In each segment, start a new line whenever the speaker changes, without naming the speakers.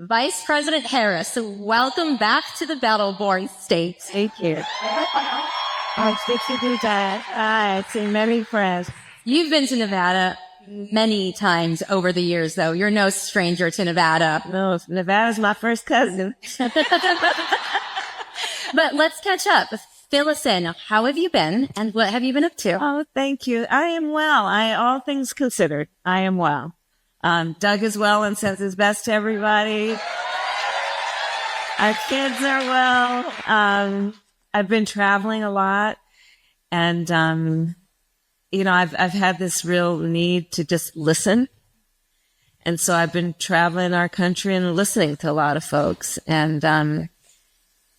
Vice President Harris, welcome back to the battle-born state.
Thank you. It's good to do that. I've seen many friends.
You've been to Nevada many times over the years, though. You're no stranger to Nevada.
No, Nevada's my first cousin.
But let's catch up. Fill us in. How have you been, and what have you been up to?
Oh, thank you. I am well. All things considered, I am well. Doug is well and sends his best to everybody. Our kids are well. I've been traveling a lot, and I've had this real need to just listen, and so I've been traveling our country and listening to a lot of folks, and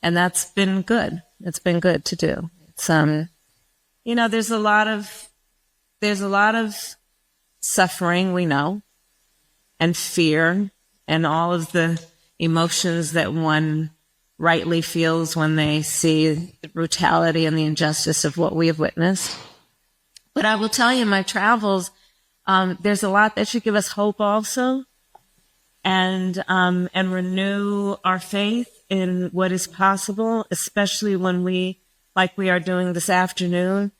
that's been good. It's been good to do. It's there's a lot of suffering, we know, and fear, and all of the emotions that one rightly feels when they see the brutality and the injustice of what we have witnessed. But I will tell you, in my travels, there's a lot that should give us hope also, and renew our faith in what is possible, especially when we, like we are doing this afternoon,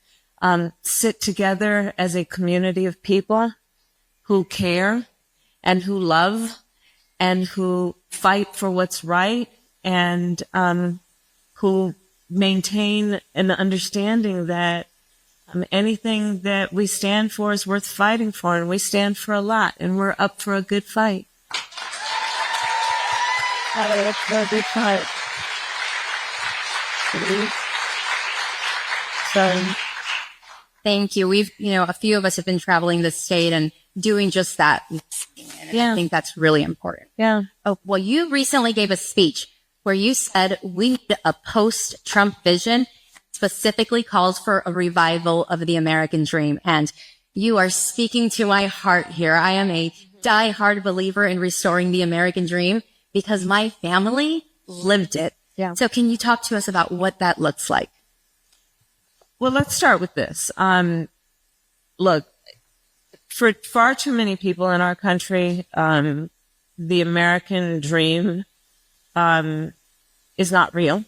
sit together as a community of people who care and who love and who fight for what's right, and who maintain an understanding that anything that we stand for is worth fighting for, and we stand for a lot, and we're up for a good fight.
Up for a good fight. So, thank you. We've, a few of us have been traveling the state and doing just that.
Yeah.
I think that's really important.
Yeah.
Oh, well, you recently gave a speech where you said we need a post-Trump vision, specifically calls for a revival of the American dream. And you are speaking to my heart here. I am a diehard believer in restoring the American dream because my family lived it.
Yeah.
So can you talk to us about what that looks like?
Well, let's start with this. Look, for far too many people in our country, the American dream is not real.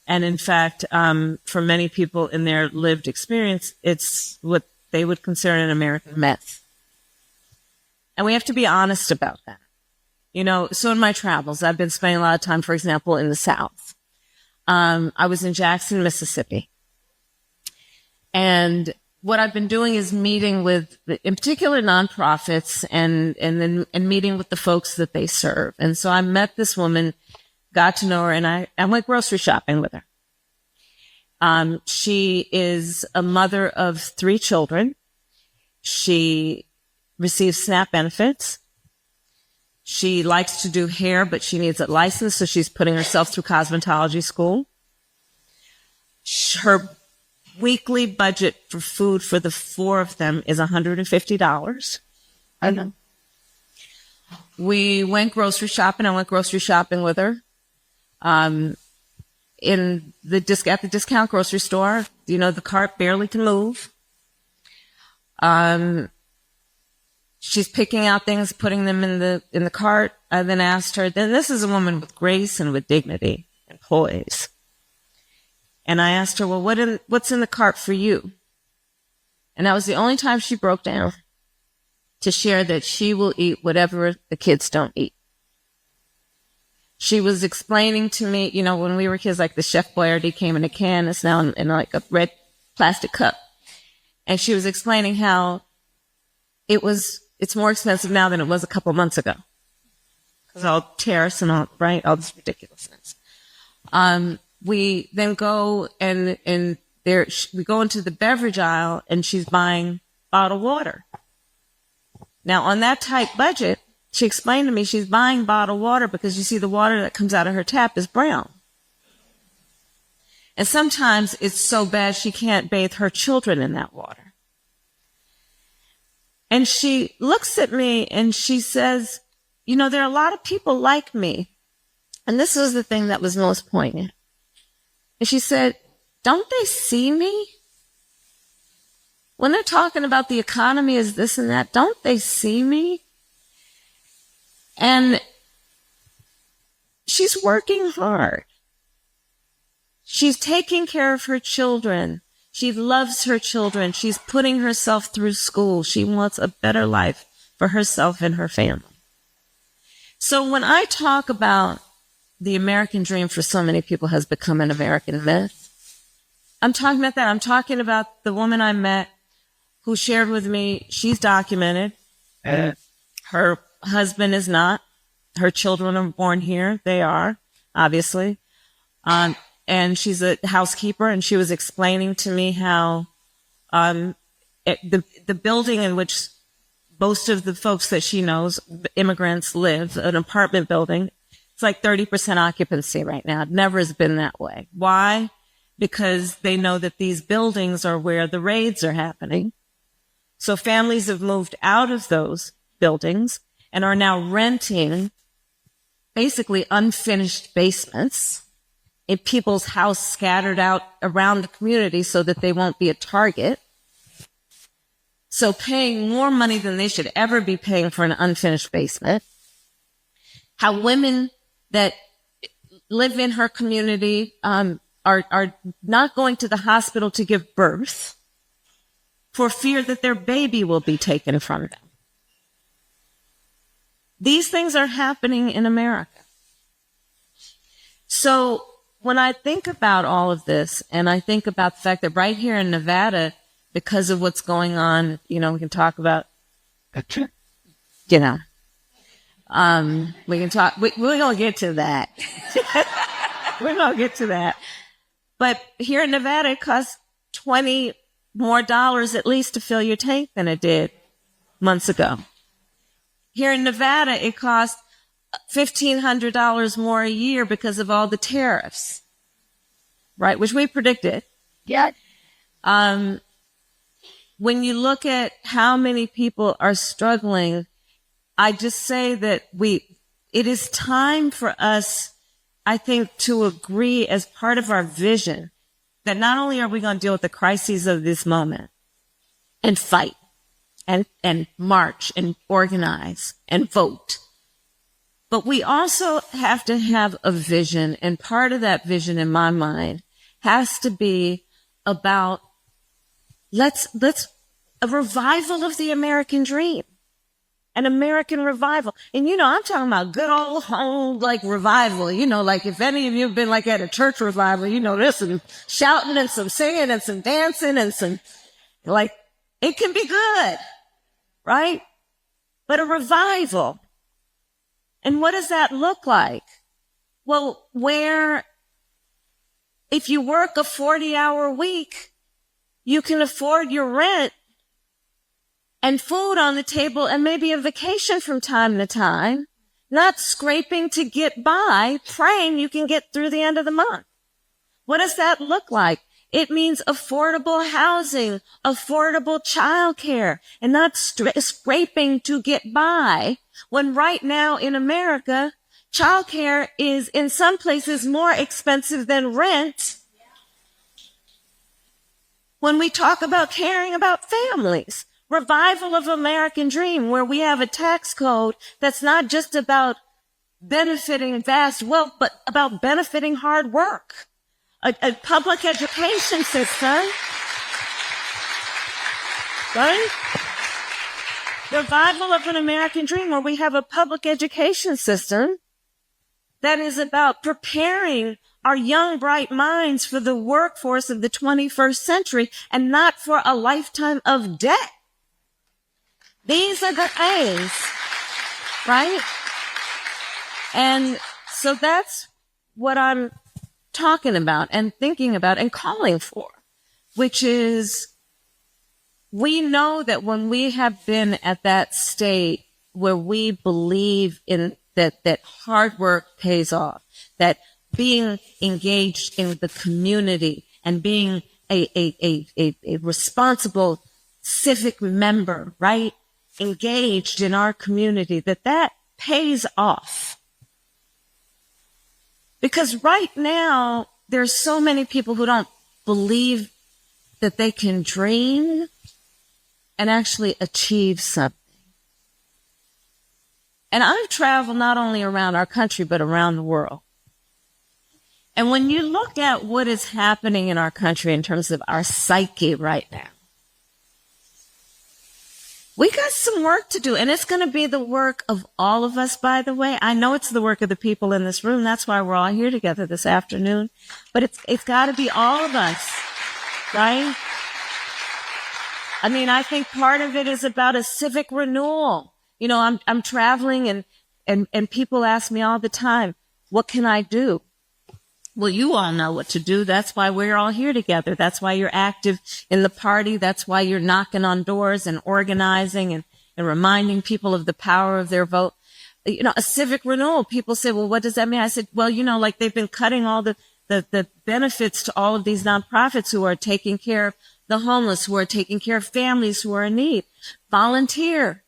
And in fact, for many people in their lived experience, it's what they would consider an American myth. And we have to be honest about that. So in my travels, I've been spending a lot of time, for example, in the South. I was in Jackson, Mississippi. And what I've been doing is meeting with, in particular, nonprofits and meeting with the folks that they serve. And so I met this woman, got to know her, and I went grocery shopping with her. She is a mother of 3 children. She receives SNAP benefits. She likes to do hair, but she needs a license, so she's putting herself through cosmetology school. Her weekly budget for food for the 4 of them is $150.
Okay.
We went grocery shopping. I went grocery shopping with her. At the discount grocery store, the cart barely can move. She's picking out things, putting them in the cart. I then asked her, then this is a woman with grace and with dignity and poise. And I asked her, well, what's in the cart for you? And that was the only time she broke down to share that she will eat whatever the kids don't eat. She was explaining to me, when we were kids, like the Chef Boyardee came in a can. It's now in like a red plastic cup. And she was explaining how it's more expensive now than it was a couple months ago. Because all tariffs and all this ridiculousness. We then go we go into the beverage aisle, and she's buying bottled water. Now, on that tight budget, she explained to me she's buying bottled water because you see the water that comes out of her tap is brown. And sometimes it's so bad she can't bathe her children in that water. And she looks at me and she says, there are a lot of people like me. And this was the thing that was most poignant. And she said, don't they see me? When they're talking about the economy as this and that, don't they see me? And she's working hard. She's taking care of her children. She loves her children. She's putting herself through school. She wants a better life for herself and her family. So when I talk about the American dream for so many people has become an American myth, I'm talking about that. I'm talking about the woman I met who shared with me, she's documented. Her husband is not. Her children are born here. They are, obviously. And she's a housekeeper, and she was explaining to me how the building in which most of the folks that she knows, immigrants, live, an apartment building, it's like 30% occupancy right now. It never has been that way. Why? Because they know that these buildings are where the raids are happening. So families have moved out of those buildings and are now renting basically unfinished basements in people's house scattered out around the community so that they won't be a target. So paying more money than they should ever be paying for an unfinished basement. How women that live in her community are not going to the hospital to give birth for fear that their baby will be taken from them. These things are happening in America. So when I think about all of this, and I think about the fact that right here in Nevada, because of what's going on, we can talk about, we can talk, we're going to get to that. We're going to get to that. But here in Nevada, it costs $20 more at least to fill your tank than it did months ago. Here in Nevada, it costs $1,500 more a year because of all the tariffs, right? Which we predicted.
Yeah.
When you look at how many people are struggling, I just say that it is time for us, I think, to agree as part of our vision that not only are we going to deal with the crises of this moment and fight and march and organize and vote, but we also have to have a vision. And part of that vision in my mind has to be about let's a revival of the American dream. An American revival. And I'm talking about good old home, revival. If any of you have been at a church revival, there's some shouting and some singing and some dancing and some, it can be good, right? But a revival. And what does that look like? Well, where if you work a 40-hour week, you can afford your rent and food on the table and maybe a vacation from time to time, not scraping to get by, praying you can get through the end of the month. What does that look like? It means affordable housing, affordable childcare, and not scraping to get by, when right now in America, childcare is in some places more expensive than rent. When we talk about caring about families, revival of American dream, where we have a tax code that's not just about benefiting vast wealth, but about benefiting hard work. A public education system, right? The revival of an American dream, where we have a public education system that is about preparing our young, bright minds for the workforce of the 21st century and not for a lifetime of debt. These are the things, right? And so that's what I'm talking about and thinking about and calling for, which is, we know that when we have been at that state where we believe in that hard work pays off, that being engaged in the community and being a responsible civic member, right? Engaged in our community, that pays off. Because right now, there's so many people who don't believe that they can dream and actually achieve something. And I've traveled not only around our country, but around the world. And when you look at what is happening in our country in terms of our psyche right now, we got some work to do, and it's going to be the work of all of us, by the way. I know it's the work of the people in this room. That's why we're all here together this afternoon. But it's got to be all of us, right? I mean, I think part of it is about a civic renewal. You know, I'm traveling and people ask me all the time, what can I do? Well, you all know what to do. That's why we're all here together. That's why you're active in the party. That's why you're knocking on doors and organizing and reminding people of the power of their vote. You know, a civic renewal. People say, well, what does that mean? I said, well, you know, like they've been cutting all the benefits to all of these nonprofits who are taking care of the homeless, who are taking care of families who are in need. Volunteer,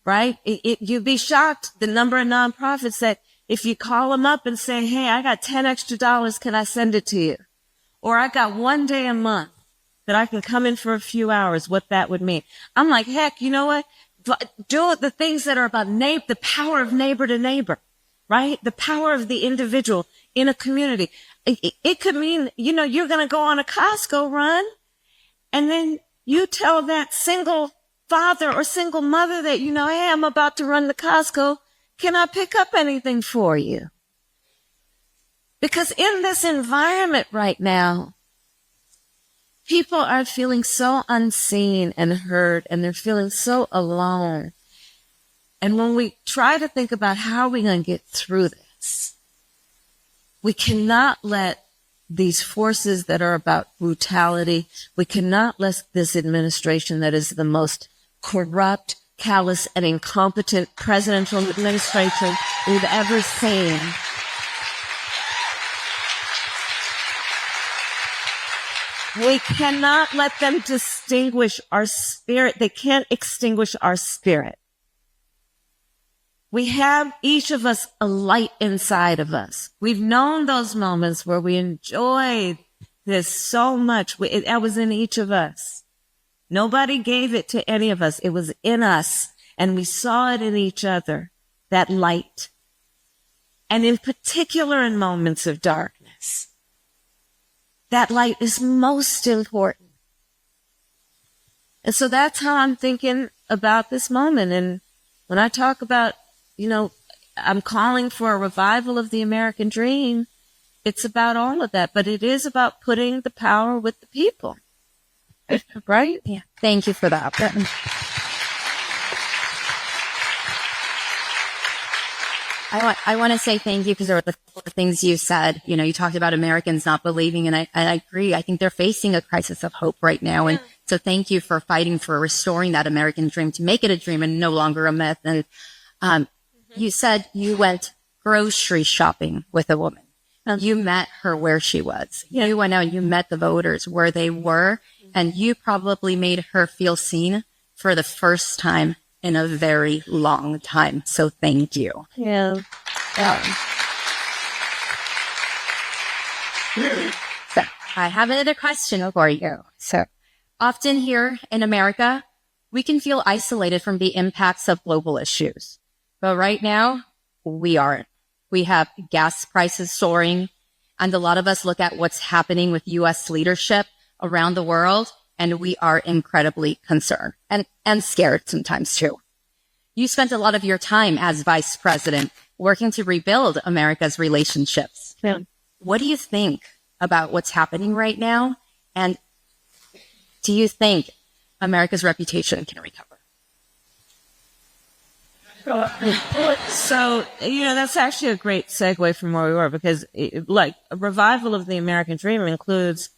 right? You'd be shocked the number of nonprofits that if you call them up and say, hey, I got $10 extra, can I send it to you? Or I got one day a month that I can come in for a few hours, what that would mean. I'm like, heck, you know what? Do the things that are about the power of neighbor to neighbor, right? The power of the individual in a community. It could mean, you know, you're going to go on a Costco run and then you tell that single father or single mother that, you know, hey, I'm about to run to Costco. Can I pick up anything for you? Because in this environment right now, people are feeling so unseen and heard, and they're feeling so alone. And when we try to think about how we're going to get through this, we cannot let these forces that are about brutality, we cannot let this administration that is the most corrupt, callous, and incompetent presidential administration we've ever seen. We cannot let them distinguish our spirit. They can't extinguish our spirit. We have, each of us, a light inside of us. We've known those moments where we enjoyed this so much. That was in each of us. Nobody gave it to any of us. It was in us, and we saw it in each other, that light. And in particular, in moments of darkness, that light is most important. And so that's how I'm thinking about this moment. And when I talk about, you know, I'm calling for a revival of the American dream, it's about all of that. But it is about putting the power with the people. Right?
Yeah. Thank you for that. I want to say thank you because there were the things you said. You know, you talked about Americans not believing, and I agree. I think they're facing a crisis of hope right now. And so thank you for fighting for restoring that American dream, to make it a dream and no longer a myth. And you said you went grocery shopping with a woman. You met her where she was.
Yeah.
You went out and you met the voters where they were, and you probably made her feel seen for the first time in a very long time. So thank you.
Yeah.
So I have another question for you. So often here in America, we can feel isolated from the impacts of global issues. But right now, we aren't. We have gas prices soaring, and a lot of us look at what's happening with U.S. leadership around the world, and we are incredibly concerned and scared sometimes too. You spent a lot of your time as vice president working to rebuild America's relationships.
Yeah.
What do you think about what's happening right now? And do you think America's reputation can recover?
So, you know, that's actually a great segue from where we were, because like a revival of the American dream includes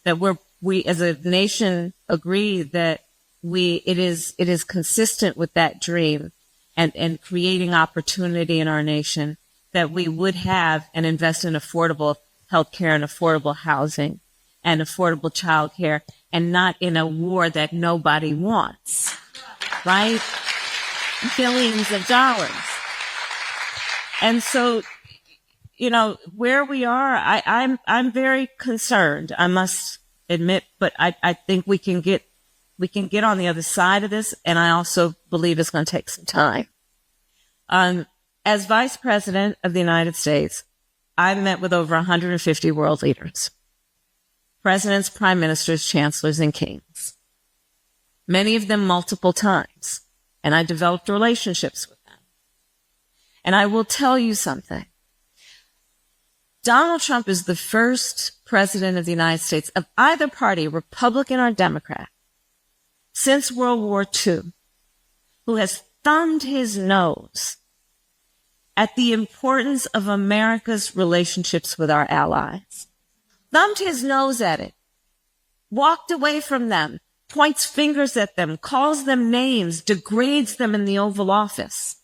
that we as a nation agree that it is consistent with that dream and creating opportunity in our nation, that we would have and invest in affordable healthcare and affordable housing and affordable childcare, and not in a war that nobody wants, right? Billions of dollars. And so, you know, where we are, I'm very concerned, I must admit, but I think we can get on the other side of this. And I also believe it's going to take some time. As Vice President of the United States, I met with over 150 world leaders, presidents, prime ministers, chancellors, and kings, many of them multiple times, and I developed relationships with them. And I will tell you something. Donald Trump is the first president of the United States of either party, Republican or Democrat, since World War II, who has thumbed his nose at the importance of America's relationships with our allies. Thumbed his nose at it, walked away from them, points fingers at them, calls them names, degrades them in the Oval Office.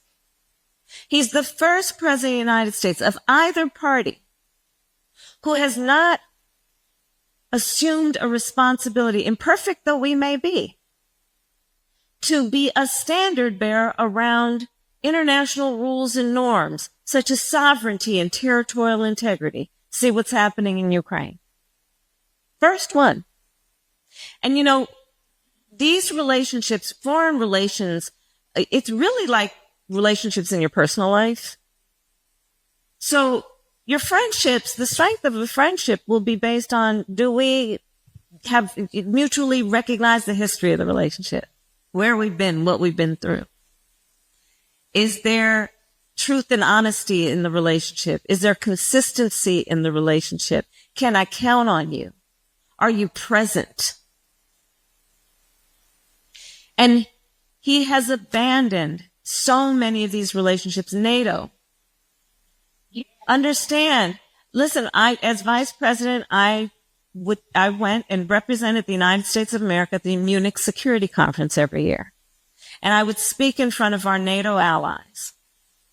He's the first president of the United States of either party who has not assumed a responsibility, imperfect though we may be, to be a standard bearer around international rules and norms, such as sovereignty and territorial integrity. See what's happening in Ukraine. First one. And these relationships, foreign relations, it's really like relationships in your personal life. So your friendships, the strength of a friendship will be based on, do we have mutually recognized the history of the relationship, where we've been, what we've been through? Is there truth and honesty in the relationship? Is there consistency in the relationship? Can I count on you? Are you present? And he has abandoned so many of these relationships. NATO. Understand. Listen, as vice president, I went and represented the United States of America at the Munich Security Conference every year. And I would speak in front of our NATO allies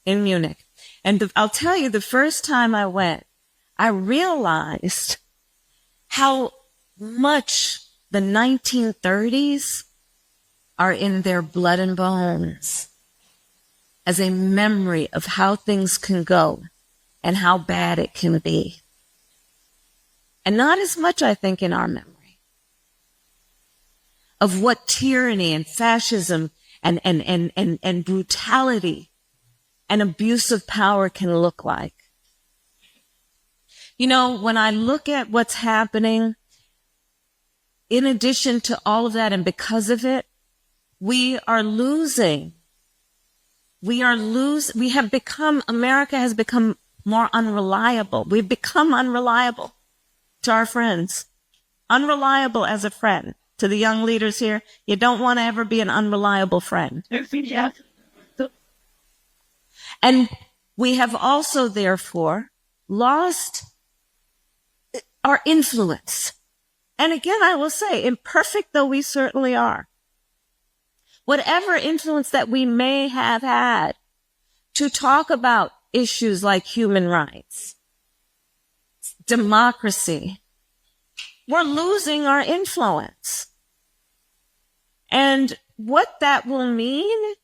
in Munich. And I'll tell you, the first time I went, I realized how much the 1930s are in their blood and bones as a memory of how things can go and how bad it can be. And not as much, I think, in our memory of what tyranny and fascism and brutality and abuse of power can look like. When I look at what's happening, in addition to all of that and because of it, America has become more unreliable. We've become unreliable to our friends, unreliable as a friend. To the young leaders here, you don't want to ever be an unreliable friend. And we have also, therefore, lost our influence. And again, I will say, imperfect though we certainly are, whatever influence that we may have had to talk about issues like human rights, democracy, we're losing our influence. And what that will mean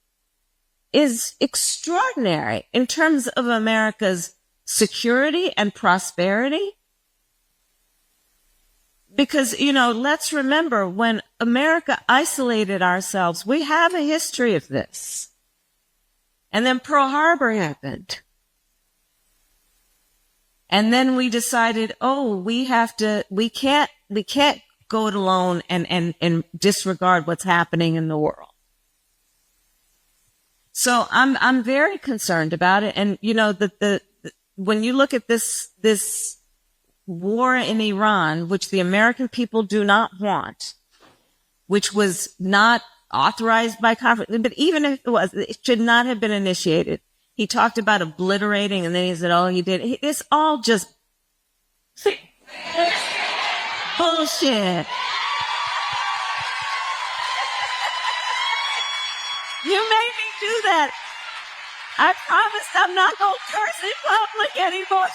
is extraordinary in terms of America's security and prosperity. Because, let's remember, when America isolated ourselves, we have a history of this. And then Pearl Harbor happened. And then we decided, we can't go it alone and disregard what's happening in the world. So I'm very concerned about it. And, when you look at this war in Iran, which the American people do not want, which was not authorized by conference, but even if it was, it should not have been initiated. He talked about obliterating, and then he said, he did. It's all just bullshit. You made me do that. I promise I'm not going to curse in public anymore.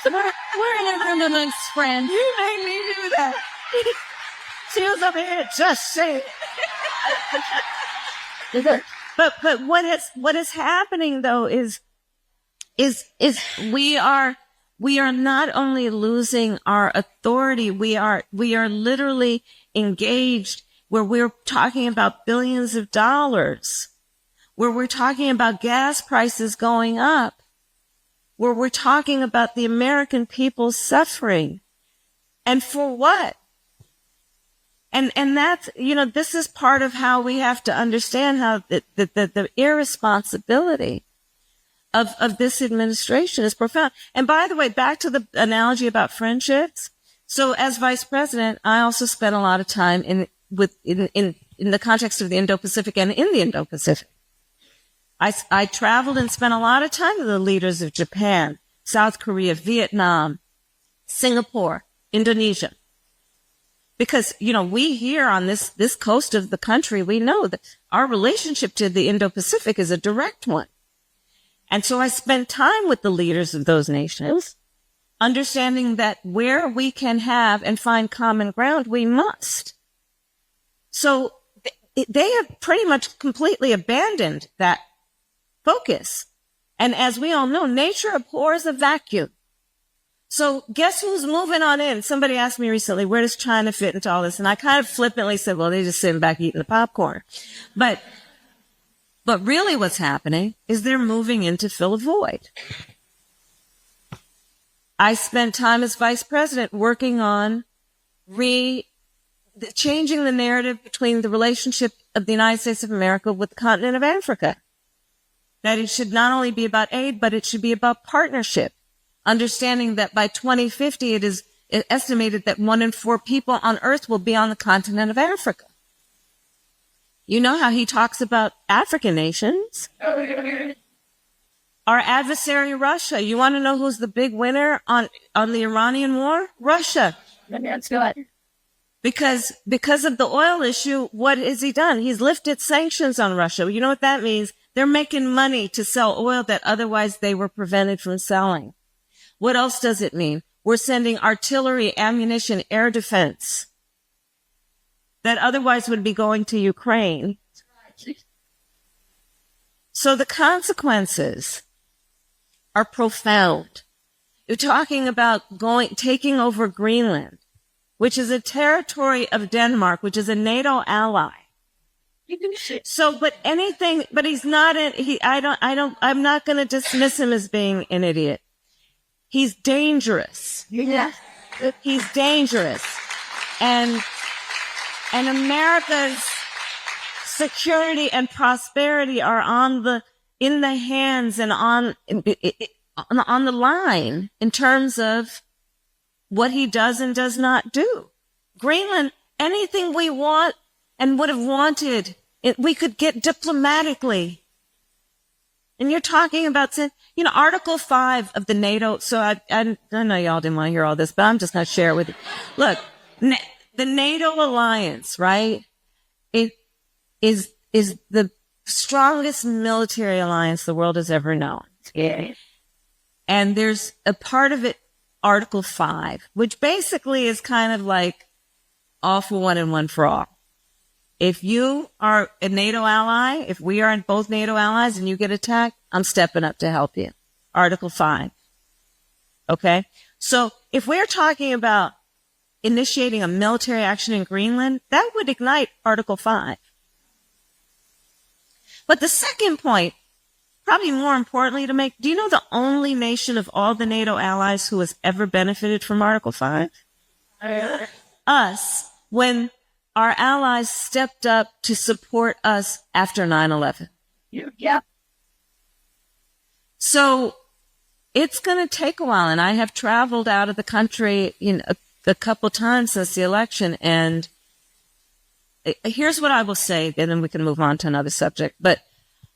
We're in a amongst friends.
You made me do that. She was over here just saying it. But what is happening though is we are not only losing our authority, we are literally engaged where we're talking about billions of dollars, where we're talking about gas prices going up. where we're talking about the American people suffering. And for what? And that's, this is part of how we have to understand how the irresponsibility of this administration is profound. And by the way, back to the analogy about friendships. So as vice president, I also spent a lot of time in the context of the Indo-Pacific and in the Indo-Pacific. I traveled and spent a lot of time with the leaders of Japan, South Korea, Vietnam, Singapore, Indonesia. Because, we here on this coast of the country, we know that our relationship to the Indo-Pacific is a direct one. And so I spent time with the leaders of those nations, understanding that where we can have and find common ground, we must. So they have pretty much completely abandoned that focus. And as we all know, nature abhors a vacuum. So guess who's moving on in? Somebody asked me recently, where does China fit into all this? And I kind of flippantly said, well, they're just sitting back eating the popcorn. But really what's happening is they're moving in to fill a void. I spent time as vice president working on changing the narrative between the relationship of the United States of America with the continent of Africa. That it should not only be about aid, but it should be about partnership. Understanding that by 2050, it is estimated that 1 in 4 people on Earth will be on the continent of Africa. You know how he talks about African nations. Our adversary, Russia. You want to know who's the big winner on the Iranian war? Russia.
That's good.
Because of the oil issue, what has he done? He's lifted sanctions on Russia. You know what that means? They're making money to sell oil that otherwise they were prevented from selling. What else does it mean? We're sending artillery, ammunition, air defense that otherwise would be going to Ukraine. So the consequences are profound. You're talking about taking over Greenland, which is a territory of Denmark, which is a NATO ally. So, but he's not, I'm not going to dismiss him as being an idiot. He's dangerous.
Yeah.
He's dangerous. And America's security and prosperity are in the hands and on the line in terms of what he does and does not do. Greenland, anything we want and would have wanted, we could get diplomatically. And you're talking about, Article 5 of the NATO. So I know y'all didn't want to hear all this, but I'm just going to share it with you. Look, the NATO alliance, right? It is the strongest military alliance the world has ever known. Yeah. And there's a part of it, Article 5, which basically is kind of like all for one and one for all. If you are a NATO ally, if we are both NATO allies and you get attacked, I'm stepping up to help you. Article 5. Okay? So if we're talking about initiating a military action in Greenland, that would ignite Article 5. But the second point, probably more importantly to make, do you know the only nation of all the NATO allies who has ever benefited from Article 5? Us, when our allies stepped up to support us after 9/11.
Yeah.
So it's going to take a while. And I have traveled out of the country a couple times since the election. And here's what I will say, and then we can move on to another subject. But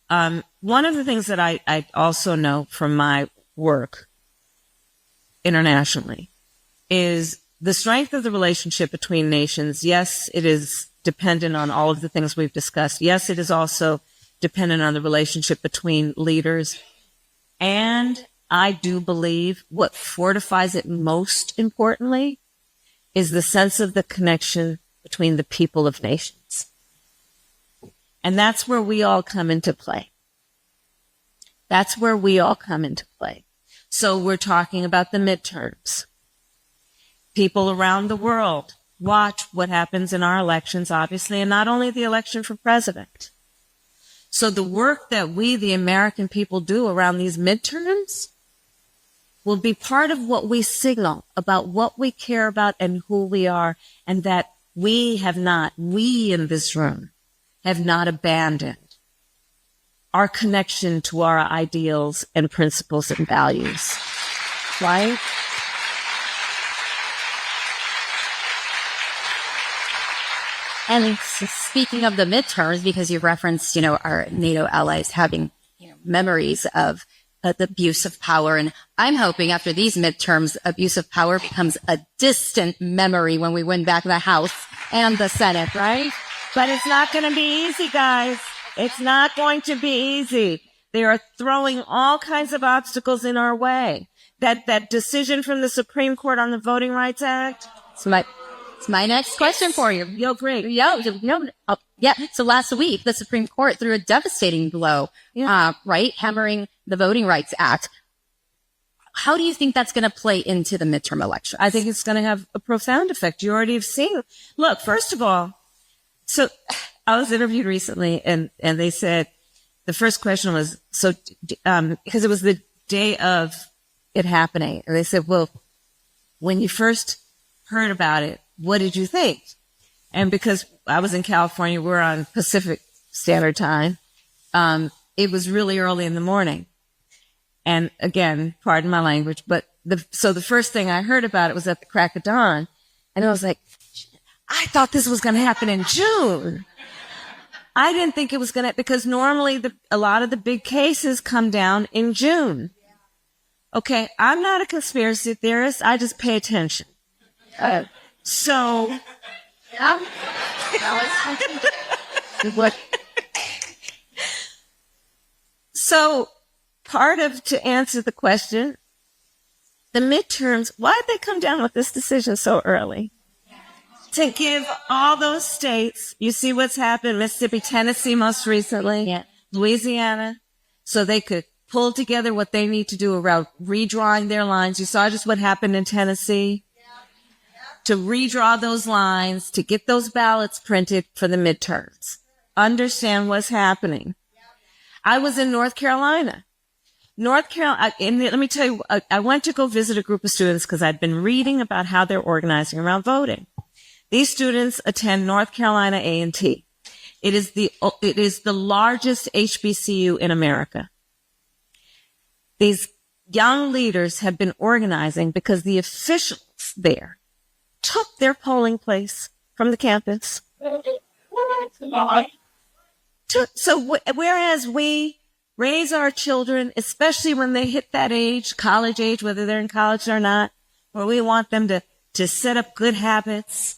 one of the things that I also know from my work internationally is the strength of the relationship between nations. Yes, it is dependent on all of the things we've discussed. Yes, it is also dependent on the relationship between leaders. And I do believe what fortifies it most importantly is the sense of the connection between the people of nations. And that's where we all come into play. That's where we all come into play. So we're talking about the midterms. People around the world watch what happens in our elections, obviously, and not only the election for president. So the work that we, the American people, do around these midterms will be part of what we signal about what we care about and who we are, and that we in this room have not abandoned our connection to our ideals and principles and values, right?
And speaking of the midterms, because you referenced, our NATO allies having memories of the abuse of power. And I'm hoping after these midterms, abuse of power becomes a distant memory when we win back the House and the Senate, right?
But it's not going to be easy, guys. It's not going to be easy. They are throwing all kinds of obstacles in our way. That decision from the Supreme Court on the Voting Rights Act.
It's my next question for you.
Yo, great.
Yeah. So last week, the Supreme Court threw a devastating blow, right? Hammering the Voting Rights Act. How do you think that's going to play into the midterm election?
I think it's going to have a profound effect. You already have seen. Look, first of all, so I was interviewed recently and they said, the first question was, because it was the day of it happening. And they said, well, when you first heard about it, what did you think? And because I was in California, we're on Pacific Standard Time. It was really early in the morning. And again, pardon my language, but so the first thing I heard about it was at the crack of dawn. And I was like, I thought this was going to happen in June. I didn't think it was going to, because normally a lot of the big cases come down in June. Okay. I'm not a conspiracy theorist. I just pay attention. So part of, to answer the question, the midterms, why did they come down with this decision so early? To give all those states, you see what's happened, Mississippi, Tennessee most recently, Louisiana, so they could pull together what they need to do around redrawing their lines. You saw just what happened in Tennessee. To redraw those lines, to get those ballots printed for the midterms. Understand what's happening. I was in North Carolina. Let me tell you, I went to go visit a group of students because I'd been reading about how they're organizing around voting. These students attend North Carolina A&T. It is the largest HBCU in America. These young leaders have been organizing because the officials there took their polling place from the campus. So whereas we raise our children, especially when they hit that age, college age, whether they're in college or not, where we want them to set up good habits.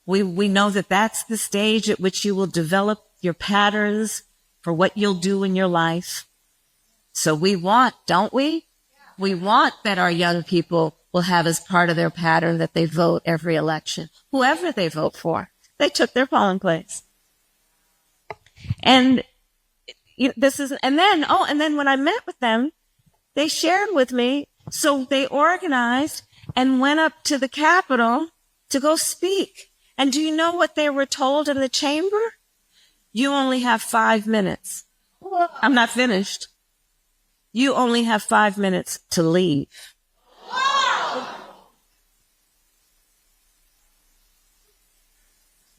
We know that that's the stage at which you will develop your patterns for what you'll do in your life. So we want, don't we? We want that our young people will have as part of their pattern that they vote every election, whoever they vote for. They took their polling place. And then when I met with them, they shared with me, so they organized and went up to the Capitol to go speak. And do you know what they were told in the chamber? You only have 5 minutes. I'm not finished. You only have 5 minutes to leave.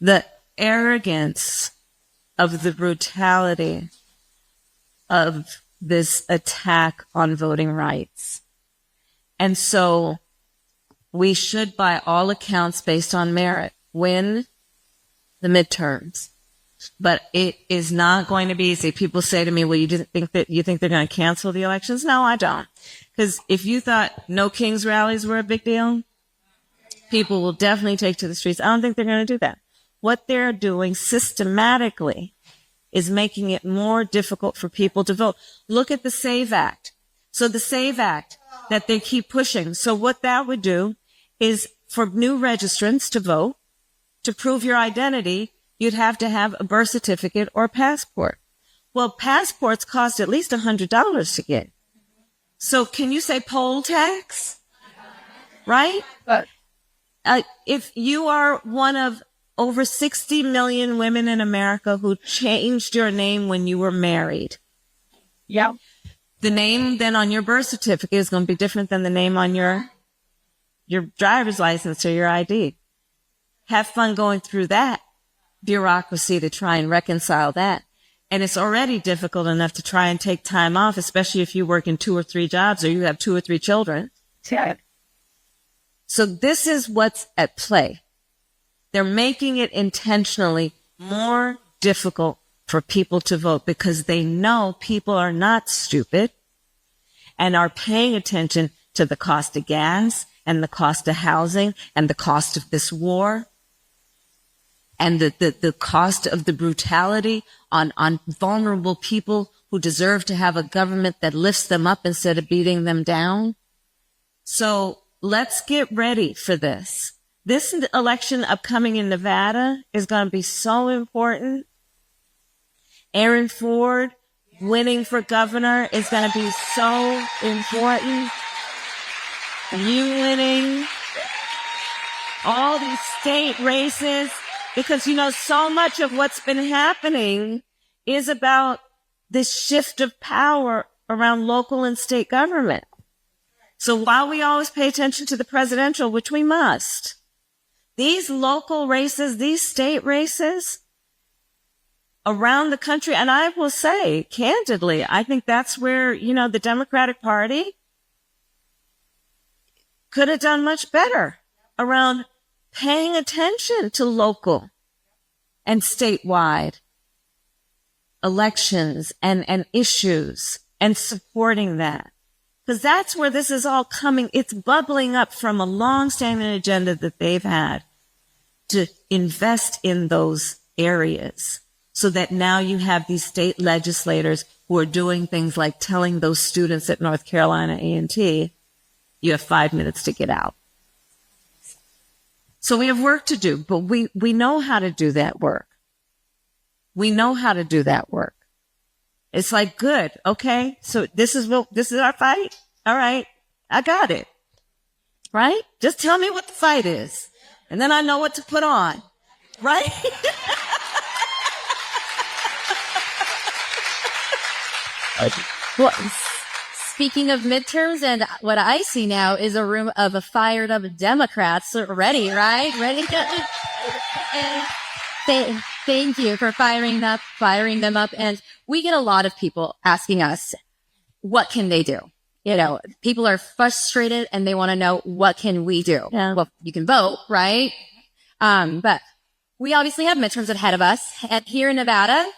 The arrogance of the brutality of this attack on voting rights. And so we should, by all accounts, based on merit, win the midterms. But it is not going to be easy. People say to me, well, you think they're going to cancel the elections? No, I don't. Because if you thought no King's rallies were a big deal, people will definitely take to the streets. I don't think they're going to do that. What they're doing systematically is making it more difficult for people to vote. Look at the SAVE Act. So the SAVE Act that they keep pushing. So what that would do is for new registrants to vote, to prove your identity, you'd have to have a birth certificate or passport. Well, passports cost at least $100 to get. So can you say poll tax? Right? But if you are one of over 60 million women in America who changed your name when you were married. Yeah. The name then on your birth certificate is going to be different than the name on your driver's license or your ID. Have fun going through that bureaucracy to try and reconcile that. And it's already difficult enough to try and take time off, especially if you work in 2 or 3 jobs or you have 2 or 3 children.
Yeah.
So this is what's at play. They're making it intentionally more difficult for people to vote because they know people are not stupid and are paying attention to the cost of gas and the cost of housing and the cost of this war and the cost of the brutality on vulnerable people who deserve to have a government that lifts them up instead of beating them down. So let's get ready for this. This election upcoming in Nevada is going to be so important. Aaron Ford winning for governor is going to be so important. You winning all these state races, because, you know, so much of what's been happening is about this shift of power around local and state government. So while we always pay attention to the presidential, which we must, these local races, these state races around the country, and I will say candidly, I think that's where, you know, the Democratic Party could have done much better around paying attention to local and statewide elections and issues and supporting that. Because that's where this is all coming. It's bubbling up from a long-standing agenda that they've had to invest in those areas so that now you have these state legislators who are doing things like telling those students at North Carolina A&T, you have 5 minutes to get out. So we have work to do, but we know how to do that work. We know how to do that work. It's like, good. Okay. So this is our fight. All right. I got it. Right? Just tell me what the fight is. And then I know what to put on. Right?
Well, speaking of midterms, and what I see now is a room of fired up Democrats ready, right? Ready to thank you for firing them up. And we get a lot of people asking us, what can they do? You know, people are frustrated and they want to know, what can we do?
Yeah.
Well, you can vote, right? But we obviously have midterms ahead of us. And here in Nevada,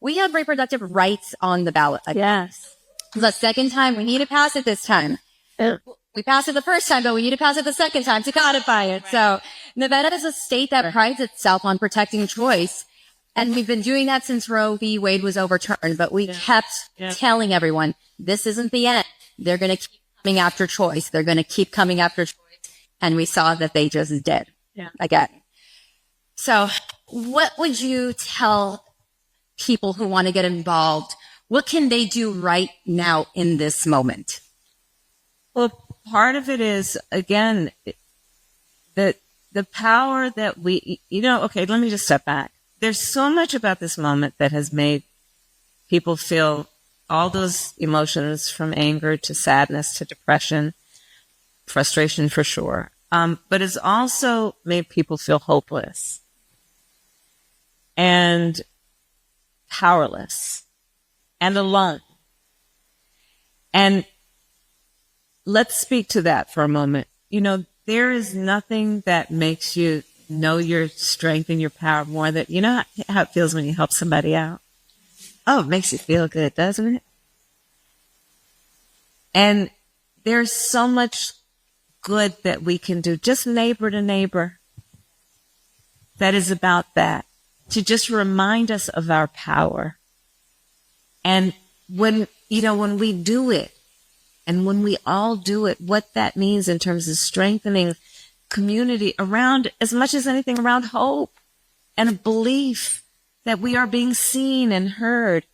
we have reproductive rights on the ballot.
Yes.
The second time, we need to pass it this time. We passed it the first time, but we need to pass it the second time to codify it. So Nevada is a state that prides itself on protecting choice. And we've been doing that since Roe v. Wade was overturned, but we kept telling everyone, this isn't the end. They're going to keep coming after choice. They're going to keep coming after choice. And we saw that they just did again. So what would you tell people who want to get involved? What can they do right now in this moment?
Well, part of it is, again, that the power that we, okay, let me just step back. There's so much about this moment that has made people feel all those emotions from anger to sadness to depression, frustration for sure. But it's also made people feel hopeless and powerless and alone. And let's speak to that for a moment. You know, there is nothing that makes you know your strength and your power more than, you know how it feels when you help somebody out? Oh, it makes you feel good, doesn't it? And there's so much good that we can do, just neighbor to neighbor, that is about that, to just remind us of our power. And when we do it, and when we all do it, what that means in terms of strengthening community around, as much as anything, around hope and a belief that we are being seen and heard.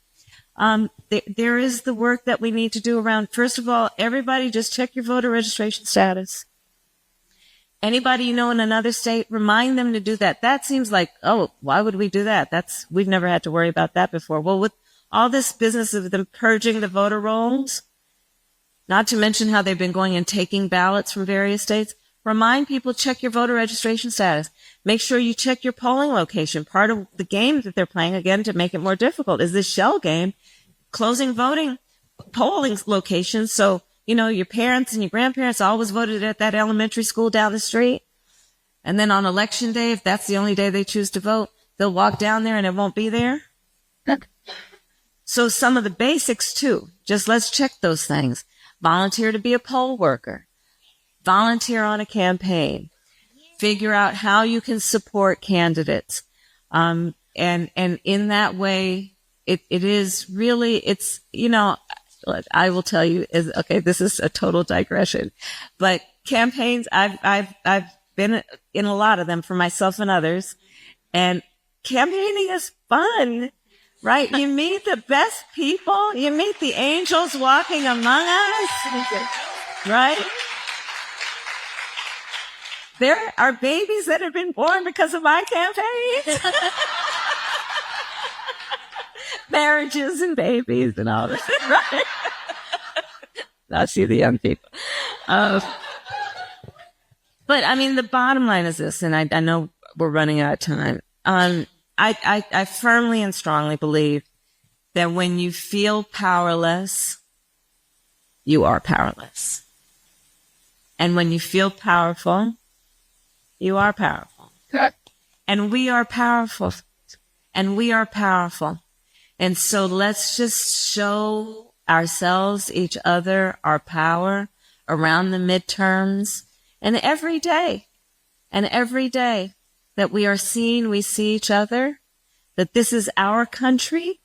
There is the work that we need to do around, first of all, everybody just check your voter registration status. Anybody you know in another state, remind them to do that. That seems like, oh, why would we do that? We've never had to worry about that before. Well, with all this business of them purging the voter rolls, not to mention how they've been going and taking ballots from various states. Remind people, check your voter registration status. Make sure you check your polling location. Part of the game that they're playing, again, to make it more difficult, is this shell game, closing polling locations. So, your parents and your grandparents always voted at that elementary school down the street. And then on election day, if that's the only day they choose to vote, they'll walk down there and it won't be there. So some of the basics too, just let's check those things. Volunteer to be a poll worker. Volunteer on a campaign. Figure out how you can support candidates. And in that way, it is really, I will tell you this is a total digression, but campaigns, I've been in a lot of them for myself and others, and campaigning is fun, right? You meet the best people. You meet the angels walking among us, right? There are babies that have been born because of my campaign. Marriages and babies and all this, right? I see the young people. But I mean, the bottom line is this, and I know we're running out of time. I firmly and strongly believe that when you feel powerless, you are powerless. And when you feel powerful, you are powerful. And we are powerful. And we are powerful. And so let's just show ourselves, each other, our power around the midterms. And every day that we are seen, we see each other, that this is our country.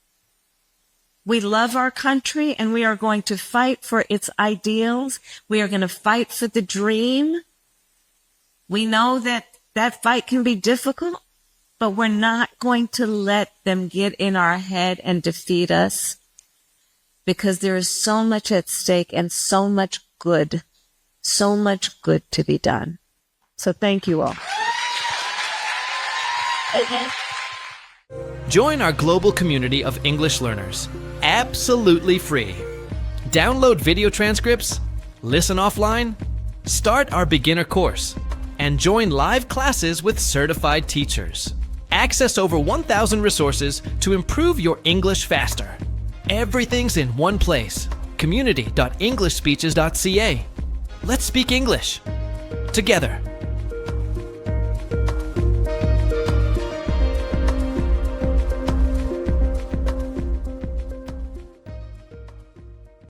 We love our country, and we are going to fight for its ideals. We are going to fight for the dream. We know that fight can be difficult, but we're not going to let them get in our head and defeat us, because there is so much at stake and so much good to be done. So thank you all.
Join our global community of English learners, absolutely free. Download video transcripts, listen offline, start our beginner course, and join live classes with certified teachers. Access over 1,000 resources to improve your English faster. Everything's in one place. community.englishspeeches.ca. Let's speak English together.